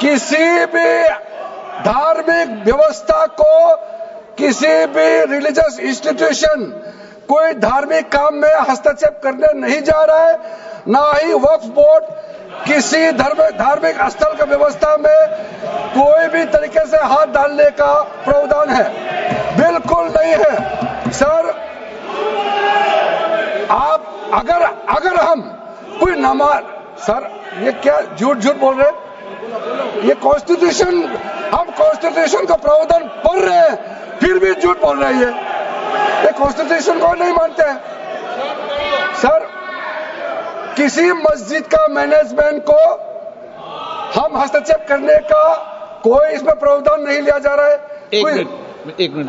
किसी भी धार्मिक व्यवस्था को, किसी भी रिलीजियस इंस्टीट्यूशन कोई धार्मिक काम में हस्तक्षेप करने नहीं जा रहा है, ना ही वक्फ बोर्ड किसी धार्मिक स्थल की व्यवस्था में कोई भी तरीके से हाथ डालने का प्रावधान है, बिल्कुल नहीं है। सर, आप अगर हम कोई नमाज, सर ये क्या झूठ बोल रहे हैं? ये कॉन्स्टिट्यूशन, हम कॉन्स्टिट्यूशन का प्रावधान पढ़ रहे हैं, फिर भी झूठ बोल रहे हैं। ये कॉन्स्टिट्यूशन को नहीं मानते हैं। सर, किसी मस्जिद का मैनेजमेंट को हम हस्तक्षेप करने का कोई इसमें प्रावधान नहीं लिया जा रहा है। एक मिनट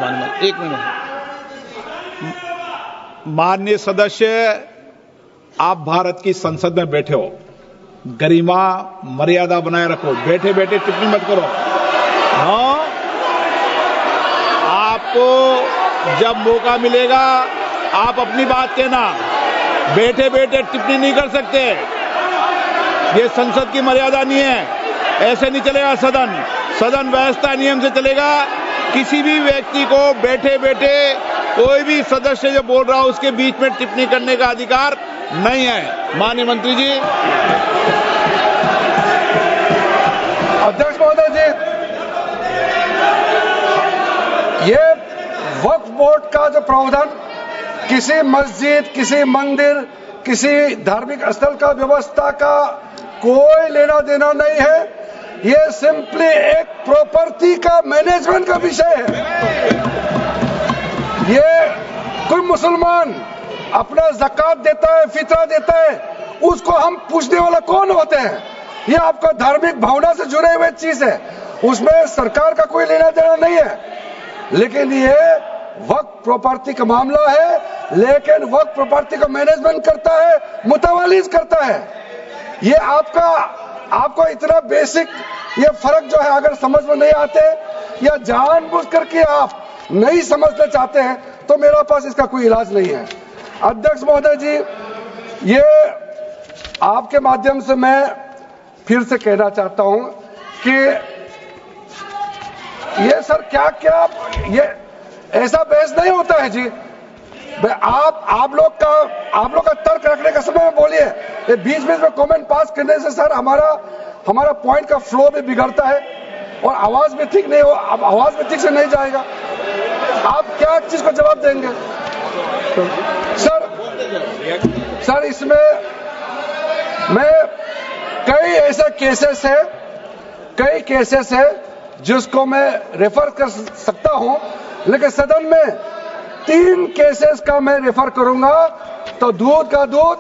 माननीय सदस्य, आप भारत की संसद में बैठे हो, गरिमा मर्यादा बनाए रखो, बैठे बैठे टिप्पणी मत करो। हाँ, आपको जब मौका मिलेगा आप अपनी बात कहना, बैठे बैठे टिप्पणी नहीं कर सकते। ये संसद की मर्यादा नहीं है, ऐसे नहीं चलेगा सदन। सदन व्यवस्था नियम से चलेगा। किसी भी व्यक्ति को बैठे बैठे कोई भी सदस्य जो बोल रहा हो उसके बीच में टिप्पणी करने का अधिकार नहीं है। माननीय मंत्री जी। अध्यक्ष महोदय जी, ये वक्फ बोर्ड का जो प्रावधान किसी मस्जिद, किसी मंदिर, किसी धार्मिक स्थल का व्यवस्था का कोई लेना देना नहीं है। ये सिंपली एक प्रॉपर्टी का मैनेजमेंट का विषय है। ये कोई मुसलमान अपना ज़कात देता है, फितरा देता है, उसको हम पूछने वाला कौन होते हैं? ये आपका धार्मिक भावना से जुड़े हुए चीज है, उसमें सरकार का कोई लेना देना नहीं है। लेकिन ये वक्फ प्रॉपर्टी का मामला है, लेकिन वक्फ प्रॉपर्टी का मैनेजमेंट करता है, मुतवालिज करता है। ये आपको इतना बेसिक ये फर्क जो है अगर समझ में नहीं आते या जानबूझ करके आप नहीं समझना चाहते हैं तो मेरा पास इसका कोई इलाज नहीं है। अध्यक्ष महोदय जी, ये आपके माध्यम से मैं फिर से कहना चाहता हूं कि ये सर क्या ये ऐसा बहस नहीं होता है जी। आप लोग का तर्क रखने का समय में बोलिए, ये बीच में कमेंट पास करने से सर हमारा पॉइंट का फ्लो भी बिगड़ता है और आवाज भी ठीक नहीं हो, अब आवाज भी ठीक से नहीं जाएगा। आप क्या चीज को जवाब देंगे? सर इसमें मैं कई ऐसे केसेस है जिसको मैं रेफर कर सकता हूं, लेकिन सदन में 3 केसेस का मैं रेफर करूंगा तो दूध का दूध,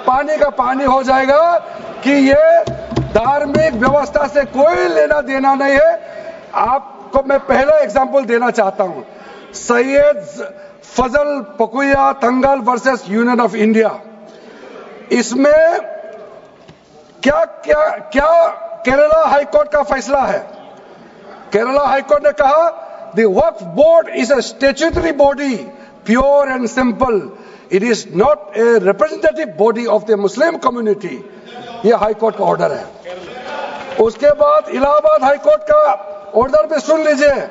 पानी का पानी हो जाएगा कि ये धार्मिक व्यवस्था से कोई लेना देना नहीं है। आपको मैं पहला एग्जांपल देना चाहता हूं, सैयद फजल पकुया Thangal versus union of India. इसमें क्या केरला हाईकोर्ट का फैसला है। केरला हाईकोर्ट ने कहा the Waqf board is a statutory body, pure and simple, it is not a representative body of the Muslim community. यह हाईकोर्ट का ऑर्डर है। उसके बाद इलाहाबाद हाईकोर्ट का ऑर्डर भी सुन लीजिए,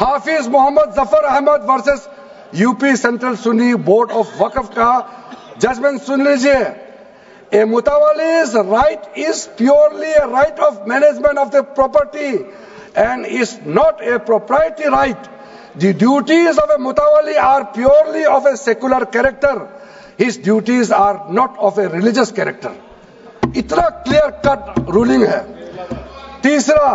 Hafiz Mohammad Zafar Ahmad versus UP central Sunni board of Waqf का जजमेंट सुन लीजिए। A mutawalli's right is purely a right of management of the property and is not a proprietary right. The duties of a mutawalli are purely of a secular character. His duties are not of a religious character. इतना clear cut ruling है। तीसरा,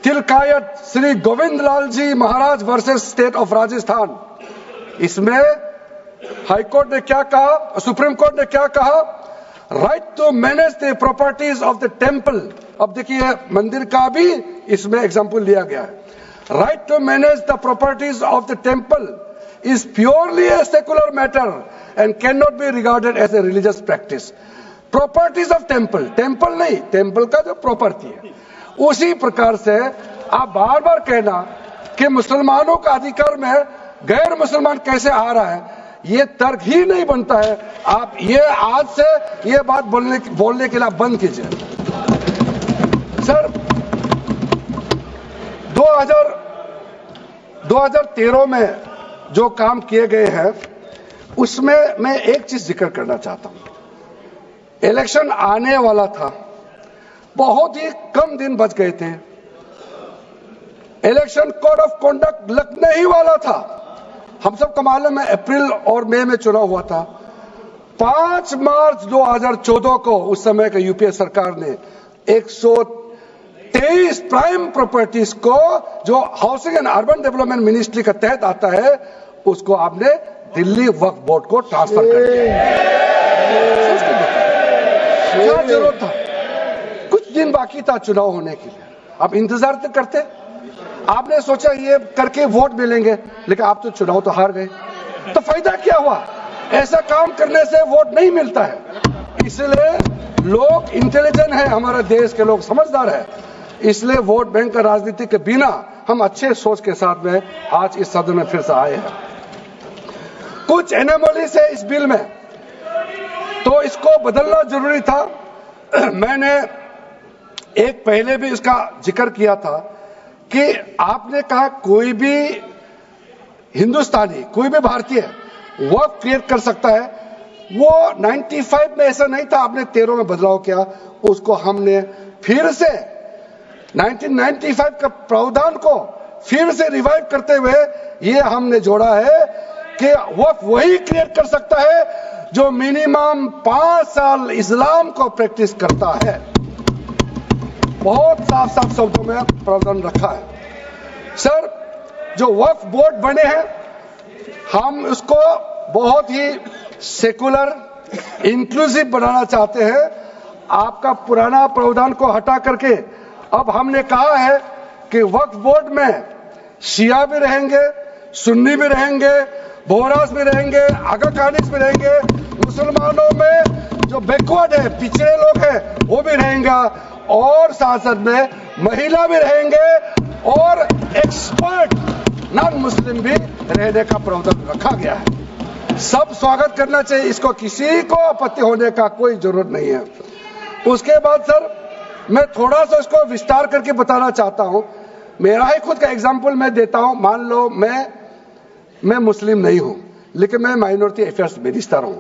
तिलकायत श्री गोविंद लाल जी महाराज versus state of Rajasthan. इसमें high court ने क्या कहा, supreme court ने क्या कहा, right to manage the properties of the temple. अब देखिए मंदिर का भी इसमें एग्जांपल लिया गया है। Right to manage the properties of the temple is purely a secular matter and can not be regarded as a religious practice. Properties of temple नहीं, टेम्पल का जो प्रॉपर्टी है। उसी प्रकार से आप बार बार कहना कि मुसलमानों का अधिकार में गैर मुसलमान कैसे आ रहा है, ये तर्क ही नहीं बनता है। आप ये आज से ये बात बोलने के लिए आप बंद कीजिए। सर 2013 में जो काम किए गए हैं उसमें मैं एक चीज जिक्र करना चाहता हूं। इलेक्शन आने वाला था, बहुत ही कम दिन बच गए थे, इलेक्शन कोड ऑफ कॉन्डक्ट लगने ही वाला था। हम सबको मालूम है अप्रैल और मई में चुनाव हुआ था। 5 मार्च 2014 को उस समय के यूपीए सरकार ने 123 प्राइम प्रॉपर्टीज को, जो housing and urban development ministry के तहत आता है, उसको आपने दिल्ली वक्फ बोर्ड को ट्रांसफर कर दिया। क्या जरूरत था? कुछ दिन बाकी था चुनाव होने के लिए, आप इंतजार तो करते। आपने सोचा ये करके वोट मिलेंगे, लेकिन आप तो चुनाव तो हार गए, तो फायदा क्या हुआ? ऐसा काम करने से वोट नहीं मिलता है। इसलिए लोग इंटेलिजेंट है, हमारे देश के लोग समझदार है, इसलिए वोट बैंक का राजनीति के बिना हम अच्छे सोच के साथ में आज इस सदन में फिर से आए हैं। कुछ एनोमलीज है इस बिल में, तो इसको बदलना जरूरी था। मैंने एक पहले भी इसका जिक्र किया था कि आपने कहा कोई भी हिंदुस्तानी, कोई भी भारतीय वक्फ क्रिएट कर सकता है। वो 95 में ऐसा नहीं था, आपने 13 में बदलाव किया, उसको हमने फिर से 1995 का प्रावधान को फिर से रिवाइव करते हुए ये हमने जोड़ा है कि वक्फ वही क्रिएट कर सकता है जो मिनिमम 5 साल इस्लाम को प्रैक्टिस करता है। बहुत साफ साफ शब्दों में प्रावधान रखा है। सर, जो वक्फ बोर्ड बने हैं, हम उसको बहुत ही सेकुलर, इंक्लूसिव बनाना चाहते हैं। आपका पुराना प्रावधान को हटा करके अब हमने कहा है कि वक्फ बोर्ड में शिया भी रहेंगे, सुन्नी भी रहेंगे, बोहरास भी रहेंगे, आगा खानिस भी रहेंगे, मुसलमानों में जो बैकवर्ड है, पिछड़े लोग हैं, वो भी रहेंगे, और साथ साथ में महिला भी रहेंगे, और एक्सपर्ट नॉन मुस्लिम भी रहने का प्रावधान रखा गया है। सब स्वागत करना चाहिए, इसको किसी को आपत्ति होने का कोई जरूरत नहीं है। उसके बाद सर, मैं थोड़ा सा इसको विस्तार करके बताना चाहता हूं। मेरा ही खुद का एग्जाम्पल मैं देता हूं। मान लो मैं मुस्लिम नहीं हूं, लेकिन मैं माइनॉरिटी अफेयर्स मिनिस्टर हूं,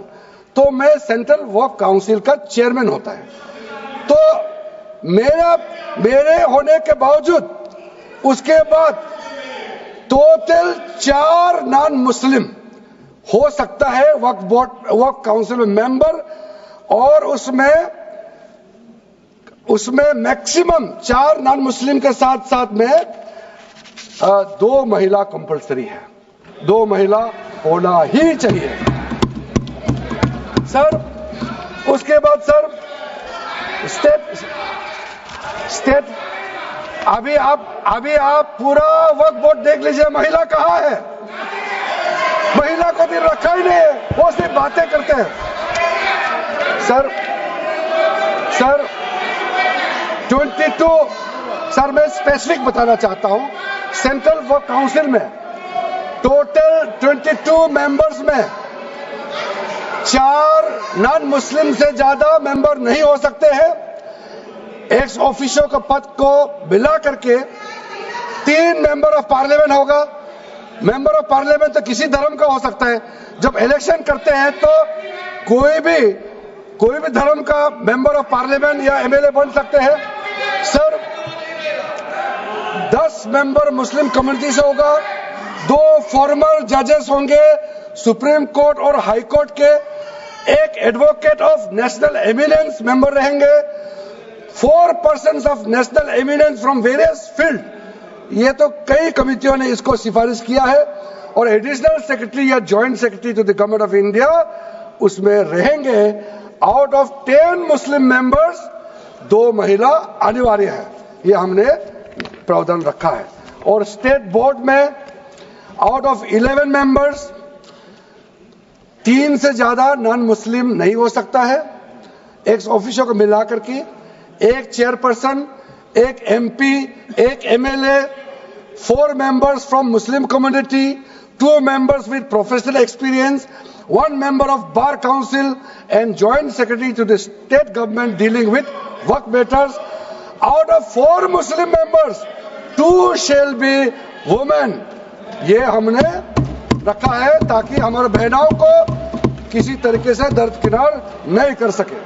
तो मैं सेंट्रल वक्फ काउंसिल का चेयरमैन होता है। तो मेरे होने के बावजूद उसके बाद टोटल 4 नॉन मुस्लिम हो सकता है वक्फ काउंसिल में मेंबर, और उसमें मैक्सिमम 4 नॉन मुस्लिम के साथ साथ में 2 महिला कंपलसरी है। 2 महिला होना ही चाहिए सर। उसके बाद सर, स्टेट अभी आप पूरा वक्फ बोर्ड देख लीजिए, महिला कहाँ है? महिला को भी रखा ही नहीं है, वो सिर्फ बातें करते हैं। सर 22 सर, मैं स्पेसिफिक बताना चाहता हूं। सेंट्रल वक्फ काउंसिल में टोटल 22 मेंबर्स में 4 नॉन मुस्लिम से ज्यादा मेंबर नहीं हो सकते हैं। एक्स ऑफिशियो के पद को मिला करके 3 मेंबर ऑफ पार्लियामेंट होगा। मेंबर ऑफ पार्लियामेंट तो किसी धर्म का हो सकता है। जब इलेक्शन करते हैं तो कोई भी धर्म का मेंबर ऑफ पार्लियामेंट या एमएलए बन सकते हैं। सर, 10 मेंबर मुस्लिम कम्युनिटी से होगा, 2 फॉर्मर जजेस होंगे सुप्रीम कोर्ट और हाई कोर्ट के, 1 advocate of national eminence member रहेंगे, 4 persons of national eminence from various field. ये तो कई कमिटियों ने इसको सिफारिश किया है, और एडिशनल सेक्रेटरी या joint secretary to the government of India उसमें रहेंगे। आउट ऑफ 10 मुस्लिम मेंबर्स 2 महिला अनिवार्य है, ये हमने प्रावधान रखा है। और स्टेट बोर्ड में आउट ऑफ 11 मेंबर्स 3 से ज्यादा नॉन मुस्लिम नहीं हो सकता है। एक्स ऑफिशियो को मिलाकर के 1 chairperson, 1 MP, 1 MLA, 4 members from Muslim community, 2 members with professional experience, 1 member of Bar Council and Joint Secretary to the state government dealing with work matters. Out of 4 Muslim members, 2 shall be women. ये हमने रखा है ताकि हमारे बहनों को किसी तरीके से दरकिनार नहीं कर सके।